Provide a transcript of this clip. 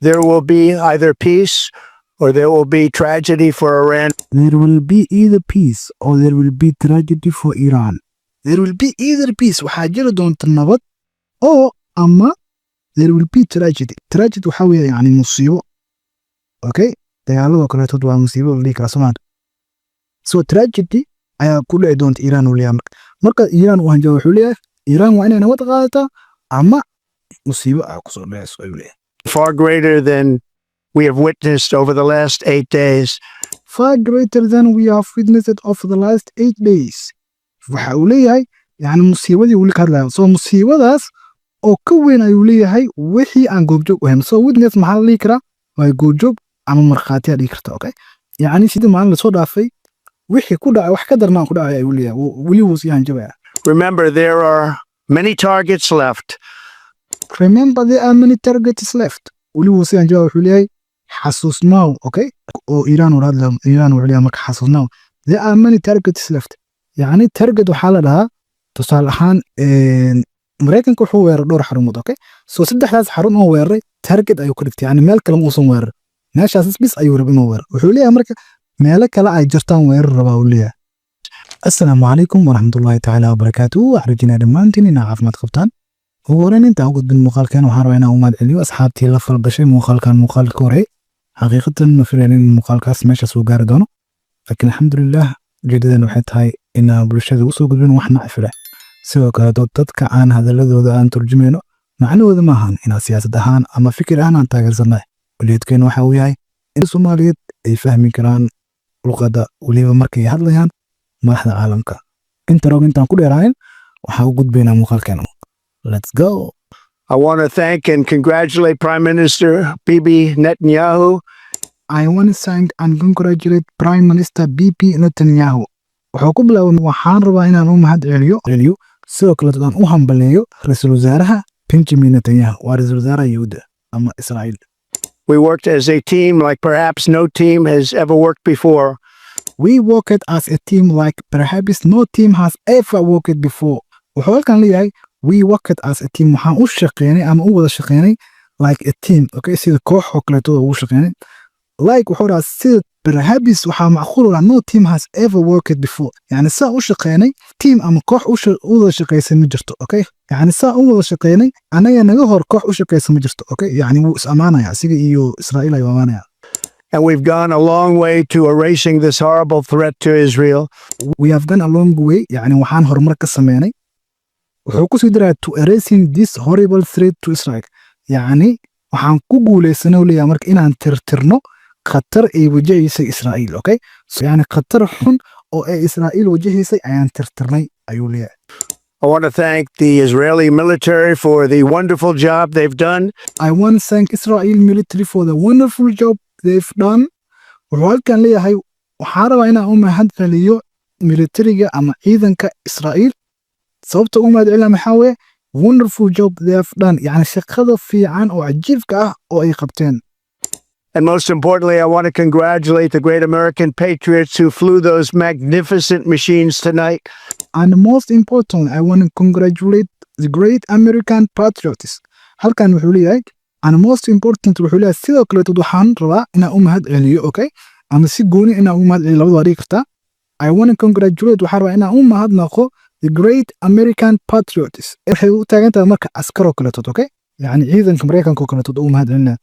there will be either peace or there will be tragedy for Iran. There will be either peace or there will be tragedy for Iran. There will be either peace waxaa jiri doonta nabad oo ama there will be tragedy. Tragedy waxaa weeye yani musiibo. Okay? Dagaaladoo kaleetood waa musiibo la dhihi karaa Soomaali. So tragedy ayaa ku dhici doonta Iran uu leeyahay marka Iran uu hanjabo wuxuu leeyahay Iran waa inay nabad qaadataa ama musiibo ay ku soo dhacayso ayuu leeyahay. Far greater than we have witnessed over the last 8 days. Far greater than we have witnessed over the last 8 days. waxa uu leeyahay yani musiibadii uu ka hadlayo soo musiibadaas oo ka weyn ayuu leeyahay wixii aan goobjoog u ahayn soo witness maxaa la dhihi karaa waa goobjoog ama markhaati aad dhihi karta okay yani sidii maalin la soo dhaafay wixii ku dhacay wax ka darnaan ku dhacay ayuu leeyahay weli wuu sii hanjabaya. Remember, there are many targets left. Remember, there are many targets left. weli wuu sii hanjabaya wuxuu leeyahay xasuusnaaw okay oo Iran uu wuxuu leeyahay marka xasuusnaaw there are many targets left. يعني target waxaa la dhahaa tusaale ahaan Mareykanka wuxuu weeray dhowr xarumood okay soo saddexdaas xarun oo weeray target ayuu ka dhigtay yani meel kale ma uusan weerar meeshaas bis ayuu rabay inuu weerar wuxuu leeyahay marka meelo kale ay jirtaan weerar rabaa uu leeyahay. Assalaamu calaykum waraxmatullaahi tacaala wabarakaatuhu waxaan rajaynayaa dhammaantiin inaa caafimaad qabtaan ugu horreyn intaan u gudbin muuqaalkan waxaan rabaa inaan u mahad celiyo asxaabtii la falgashay muuqaalka hore xaqiiqatan ma filayn in muuqaalkaas meeshaas uu gaari doono laakiin alxamdulillaah ujeedadan waxay tahay inaan bulshada usoo gudbin wax nacfi leh sidoo kale dadka aan hadaladooda aan turjumayno macnahooda ma ahan inaan siyaasad ahaan ama fikir ahaan aan taageersanahay ujeedkeenu waxa uu yahay in Soomaaliyeed ay fahmi karaan luqadda weliba markay hadlayaan madaxda caalamka intaan ku dheeraayn waxaan u gudbaynaa muuqaalkeena. Let's go. I want to thank and congratulate Prime Minister Bibi Netanyahu. I want to thank and congratulate Prime Minister Bibi Netanyahu. wuxuu ku bilaabay waxaan rabaa inaan u mahad celiyo sidoo kale aan u hambaleeyo ra'iisul wasaaraha Benjamin Netanyahu waa ra'iisul wasaaraha Yuhuudda ama Israa'iil. We worked as a team like perhaps no team has ever worked before. We worked as a team like perhaps no team has ever worked before. wuxuu halkan leeyahay we worked as a team waxaan u shaqeynay ama u wada shaqeynay like a team okay sida koox oo kale oo u shaqeynay like wuxuu dhahaa sida perhaps waxaa macquul ah no team has ever worked before yani saa u shaqeynay team ama koox u wada shaqeysay ma jirto okay yani saa u wada shaqeynay anaga naga hor koox u shaqeysay ma jirto okay yani wuu is amaanaya asiga iyo Israa'iil ay amaanaya. And we've gone a long way to erasing this horrible threat to Israel. We have gone a long way yani waxaan horumar ka sameynay wuxuu ku sii daraa to erasing this horrible threat to Israel yani waxaan ku guuleysanay leeyahay marka inaan tirtirno khatar ay wajahaysay Israa'iil okay yani khatar xun oo ay Israa'iil wajahaysay ayaan tirtirnay ayuu leeyahay. I want to thank the Israeli military for the wonderful job they've done. I want to thank Israel military for the wonderful job they've done. wuxuu halkan leeyahay waxaan rabaa inaan u mahad celiyo militariga ama ciidanka Israa'iil sababta u mahad celina maxaa weeye wonderful job they've done yani shaqada fiican oo cajiibka ah oo ay qabteen. And most importantly, I want to congratulate the great American patriots who flew those magnificent machines tonight. And most importantly, I want to congratulate the great American patriots. halkan wuxuu leeyahay and most important wuxuu leeyahay sidoo kale waxaan rabaa inaan u mahad celiyo okay ama si gooni inaan u mahad celiyo labada wareeg karta. I want to congratulate waxaan rabaa inaan u mahad naqo the great American patriots waxay u taagan tahay marka askar oo kale okay yani ciidanka Mareykanka oo kale u mahad celina